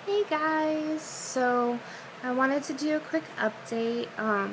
Hey guys, so I wanted to do a quick update. I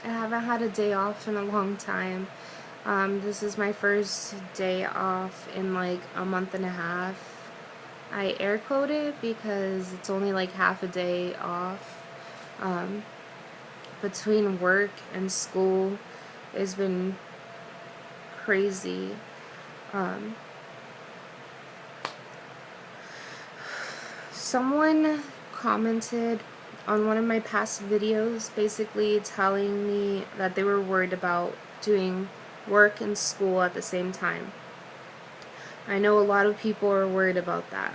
haven't had a day off in a long time. This is my first day off in like a month and a half. I air quoted because it's only like half a day off. Um, Between work and school, it's been crazy. Um, Someone commented on one of my past videos basically telling me that they were worried about doing work and school at the same time. I know a lot of people are worried about that.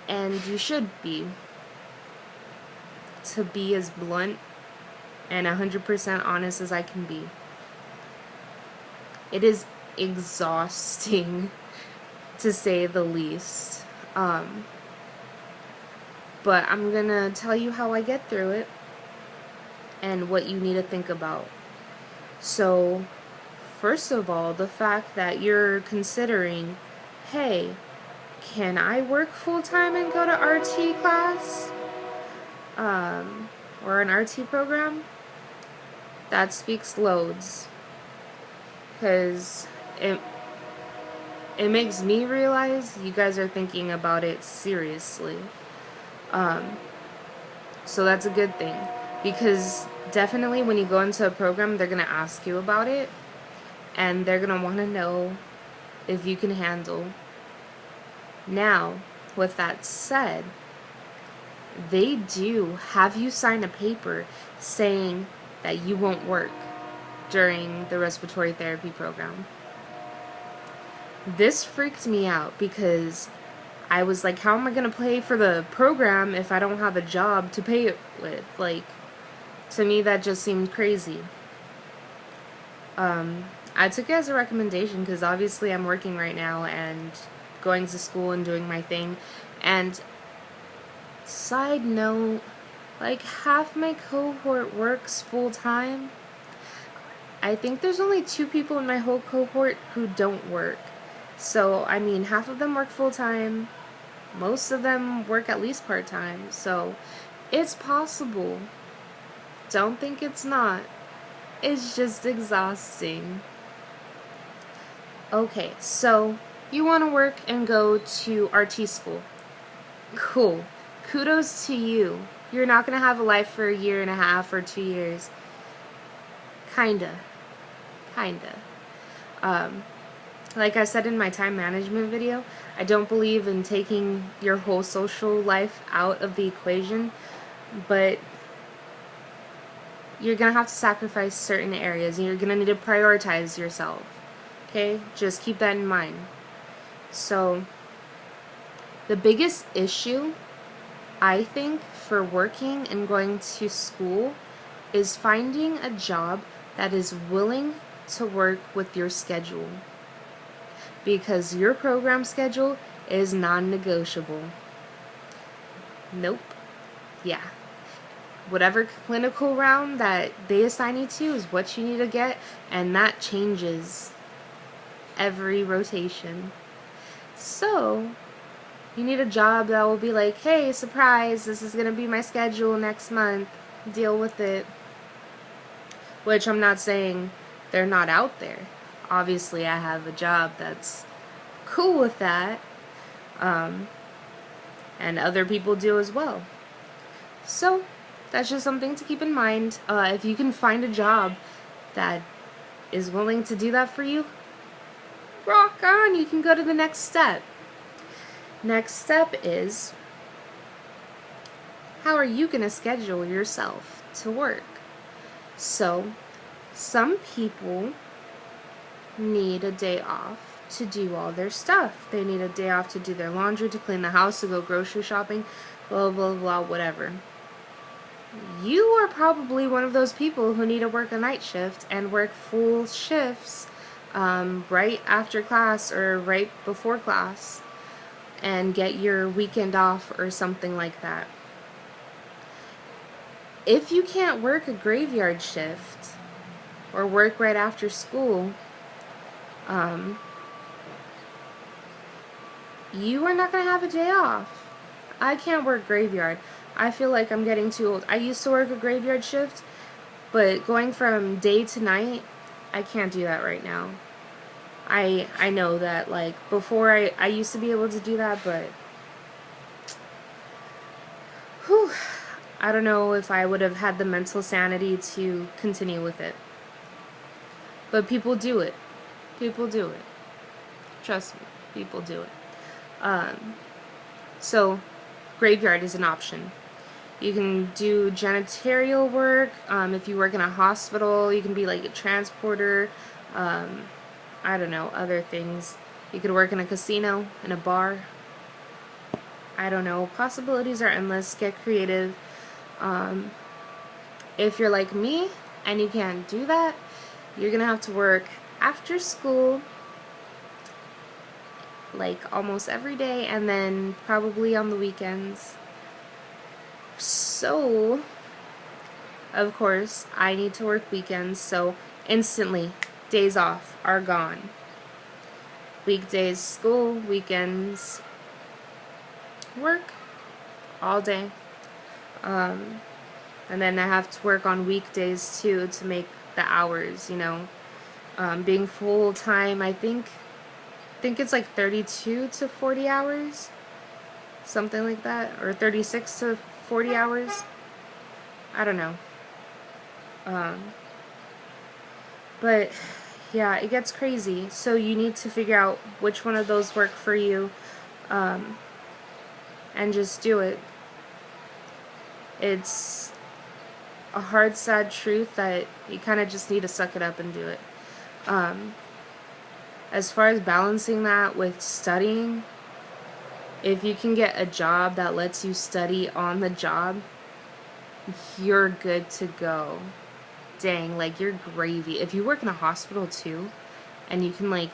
And you should be. To be as blunt and 100% honest as I can be. It is exhausting, to say the least. But I'm gonna tell you how I get through it and what you need to think about. So, first of all, the fact that you're considering, hey, can I work full-time and go to RT class? Or an RT program? That speaks loads. Because it makes me realize you guys are thinking about it seriously. So that's a good thing. Because definitely when you go into a program, they're going to ask you about it. And they're going to want to know if you can handle. Now, with that said, they do have you sign a paper saying that you won't work during the respiratory therapy program. This freaked me out because I was like, how am I going to pay for the program if I don't have a job to pay it with? Like, to me that just seemed crazy. I took it as a recommendation because obviously I'm working right now and going to school and doing my thing. And side note, like half my cohort works full time. I think there's only 2 people in my whole cohort who don't work. So, I mean, half of them work full time. Most of them work at least part time. So, it's possible. Don't think it's not. It's just exhausting. Okay, so you want to work and go to RT school. Cool. Kudos to you. You're not going to have a life for a year and a half or 2 years. Kinda. Like I said in my time management video, I don't believe in taking your whole social life out of the equation, but you're going to have to sacrifice certain areas and you're going to need to prioritize yourself. Okay? Just keep that in mind. So, the biggest issue, I think, for working and going to school is finding a job that is willing to work with your schedule. Because your program schedule is non-negotiable. Nope. Yeah. Whatever clinical round that they assign you to is what you need to get, and that changes every rotation. So, you need a job that will be like, hey, surprise, this is going to be my schedule next month. Deal with it. Which I'm not saying they're not out there. Obviously, I have a job that's cool with that. And other people do as well. So, that's just something to keep in mind. If you can find a job that is willing to do that for you, rock on, you can go to the next step. Next step is, how are you going to schedule yourself to work? So, some people need a day off to do all their stuff. They need a day off to do their laundry, to clean the house, to go grocery shopping, blah, blah, blah, whatever. You are probably one of those people who need to work a night shift and work full shifts right after class or right before class and get your weekend off or something like that. If you can't work a graveyard shift or work right after school, you are not going to have a day off. I can't work graveyard. I feel like I'm getting too old. I used to work a graveyard shift, but going from day to night, I can't do that right now. I know that, like, before I used to be able to do that, but whew, I don't know if I would have had the mental sanity to continue with it. But people do it. People do it. Trust me, people do it. So graveyard is an option. You can do janitorial work. If you work in a hospital, you can be like a transporter. I don't know, other things. You could work in a casino, in a bar. I don't know. Possibilities are endless. Get creative. If you're like me and you can't do that, you're gonna have to work after school, like almost every day, and then probably on the weekends. So, of course, I need to work weekends, so instantly, days off are gone. Weekdays, school, weekends, work, all day. And then I have to work on weekdays too to make the hours, you know. Being full-time, I think it's like 32 to 40 hours, something like that, or 36 to 40 hours. I don't know. But yeah, it gets crazy. So you need to figure out which one of those work for you, and just do it. It's a hard, sad truth that you kind of just need to suck it up and do it. As far as balancing that with studying, if you can get a job that lets you study on the job, you're good to go. Dang, like, you're gravy. If you work in a hospital too, and you can like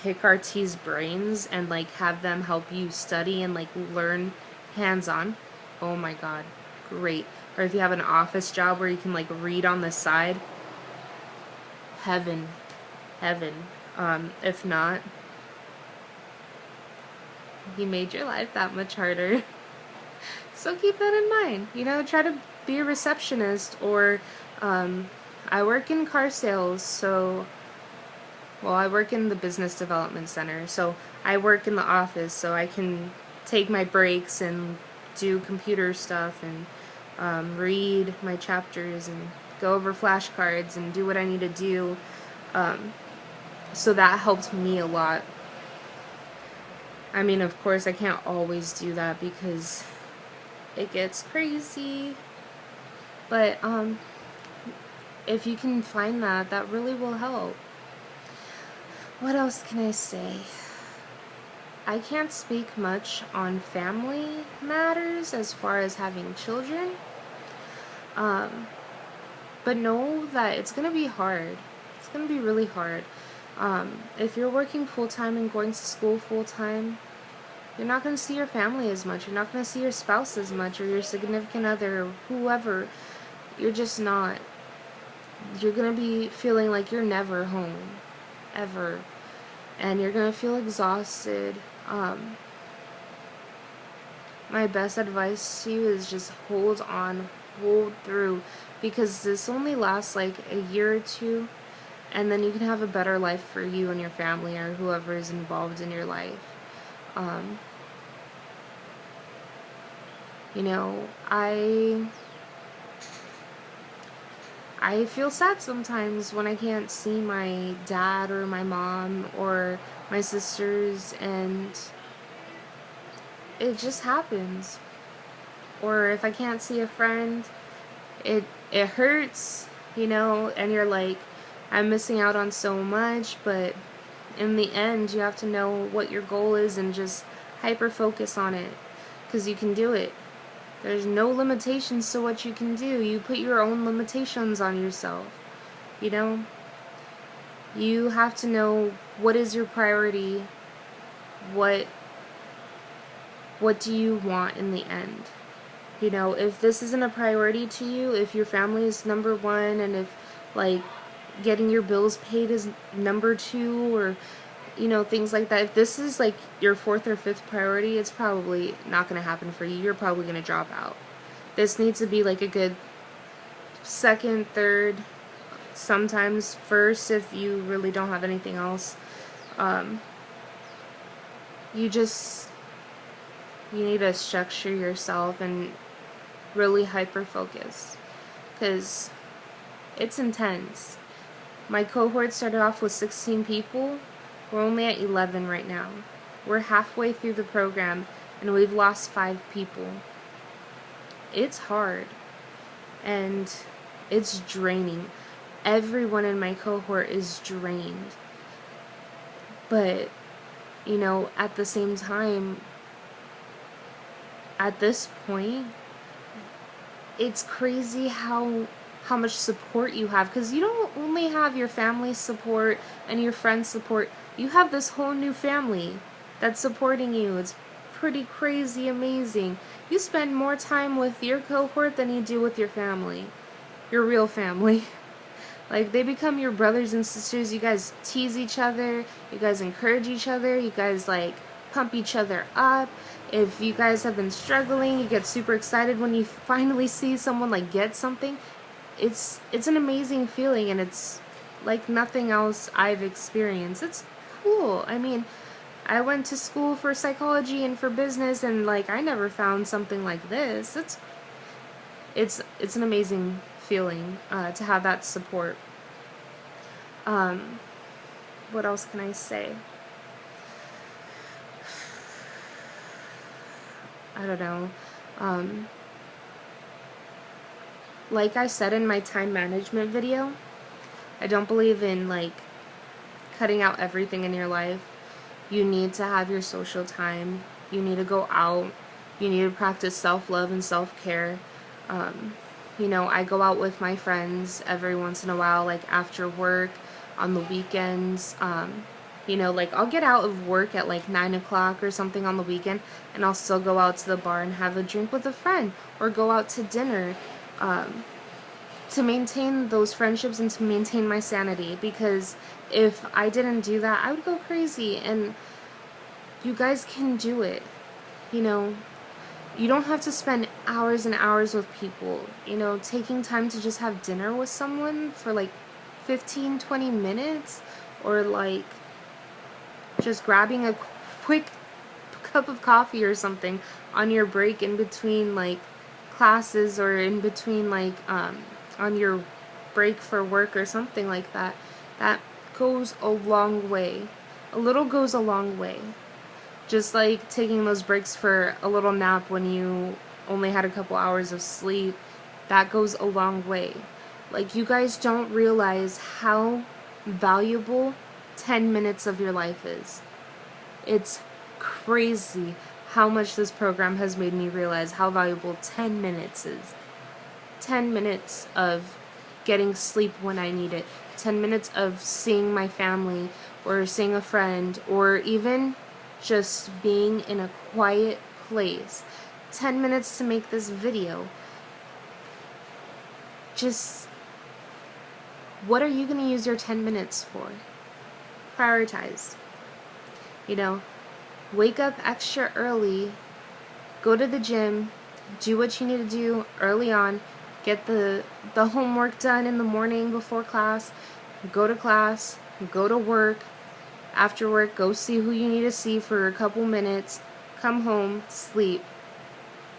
pick RT's brains and like have them help you study and like learn hands-on, oh my god, great. Or if you have an office job where you can like read on the side, heaven. If not, he made your life that much harder. So keep that in mind. You know, try to be a receptionist, or I work in car sales, so, well, I work in the business development center, so I work in the office, so I can take my breaks and do computer stuff and read my chapters and go over flashcards and do what I need to do. So that helped me a lot. I mean, of course, I can't always do that because it gets crazy. But if you can find that, that really will help. What else can I say? I can't speak much on family matters as far as having children. But know that it's going to be hard. It's going to be really hard. If you're working full-time and going to school full-time, you're not going to see your family as much. You're not going to see your spouse as much, or your significant other, or whoever. You're just not. You're going to be feeling like you're never home. Ever. And you're going to feel exhausted. My best advice to you is just hold on. Hold through. Because this only lasts like a year or two. And then you can have a better life for you and your family, or whoever is involved in your life. You know, I feel sad sometimes when I can't see my dad or my mom or my sisters, and it just happens. Or if I can't see a friend, it hurts, you know, and you're like, I'm missing out on so much, but in the end, you have to know what your goal is and just hyper focus on it, because you can do it. There's no limitations to what you can do. You put your own limitations on yourself, you know? You have to know what is your priority, what do you want in the end. You know, if this isn't a priority to you, if your family is number one, and if, like, getting your bills paid is number two, or you know, things like that. If this is like your 4th or 5th priority, it's probably not going to happen for you. You're probably going to drop out. This needs to be like a good 2nd, 3rd, sometimes 1st if you really don't have anything else. You need to structure yourself and really hyper focus, because it's intense. My cohort started off with 16 people. We're only at 11 right now. We're halfway through the program and we've lost 5 people. It's hard and it's draining. Everyone in my cohort is drained. But, you know, at the same time, at this point, it's crazy how much support you have, because you don't only have your family's support and your friends' support, you have this whole new family that's supporting you. It's pretty crazy amazing. You spend more time with your cohort than you do with your family, your real family. Like, they become your brothers and sisters. You guys tease each other, you guys encourage each other, you guys like pump each other up. If you guys have been struggling, you get super excited when you finally see someone like get something. It's an amazing feeling, and it's like nothing else I've experienced. It's cool. I mean, I went to school for psychology and for business, and like I never found something like this. It's an amazing feeling to have that support. What else can I say? I don't know. Like I said in my time management video, I don't believe in like cutting out everything in your life. You need to have your social time. You need to go out. You need to practice self-love and self-care. You know, I go out with my friends every once in a while, like after work, on the weekends. You know, like I'll get out of work at like 9 o'clock or something on the weekend, and I'll still go out to the bar and have a drink with a friend, or go out to dinner, to maintain those friendships and to maintain my sanity. Because if I didn't do that, I would go crazy. And you guys can do it. You know, you don't have to spend hours and hours with people. You know, taking time to just have dinner with someone for like 15-20 minutes, or like just grabbing a quick cup of coffee or something on your break in between like classes, or in between like on your break for work or something like that. That goes a long way. A little goes a long way. Just like taking those breaks for a little nap when you only had a couple hours of sleep, that goes a long way. Like, you guys don't realize how valuable 10 minutes of your life is. It's crazy how much this program has made me realize how valuable 10 minutes is. 10 minutes of getting sleep when I need it. 10 minutes of seeing my family, or seeing a friend, or even just being in a quiet place. 10 minutes to make this video. Just, what are you going to use your 10 minutes for? Prioritize. You know, wake up extra early, go to the gym, do what you need to do early on, get the homework done in the morning before class, go to work, after work, go see who you need to see for a couple minutes, come home, sleep.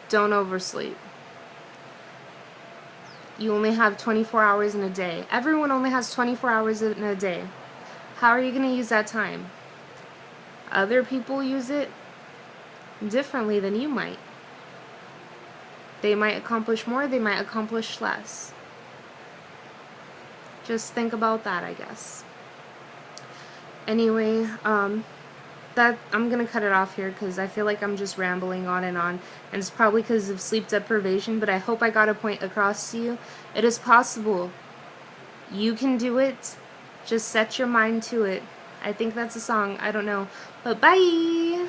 Don't oversleep. You only have 24 hours in a day. Everyone only has 24 hours in a day. How are you going to use that time? Other people use it differently than you might. They might accomplish more, they might accomplish less. Just think about that, I guess. Anyway, that I'm gonna cut it off here because I feel like I'm just rambling on, and it's probably because of sleep deprivation, but I hope I got a point across to you. It is possible. You can do it. Just set your mind to it. I think that's a song. I don't know. But bye!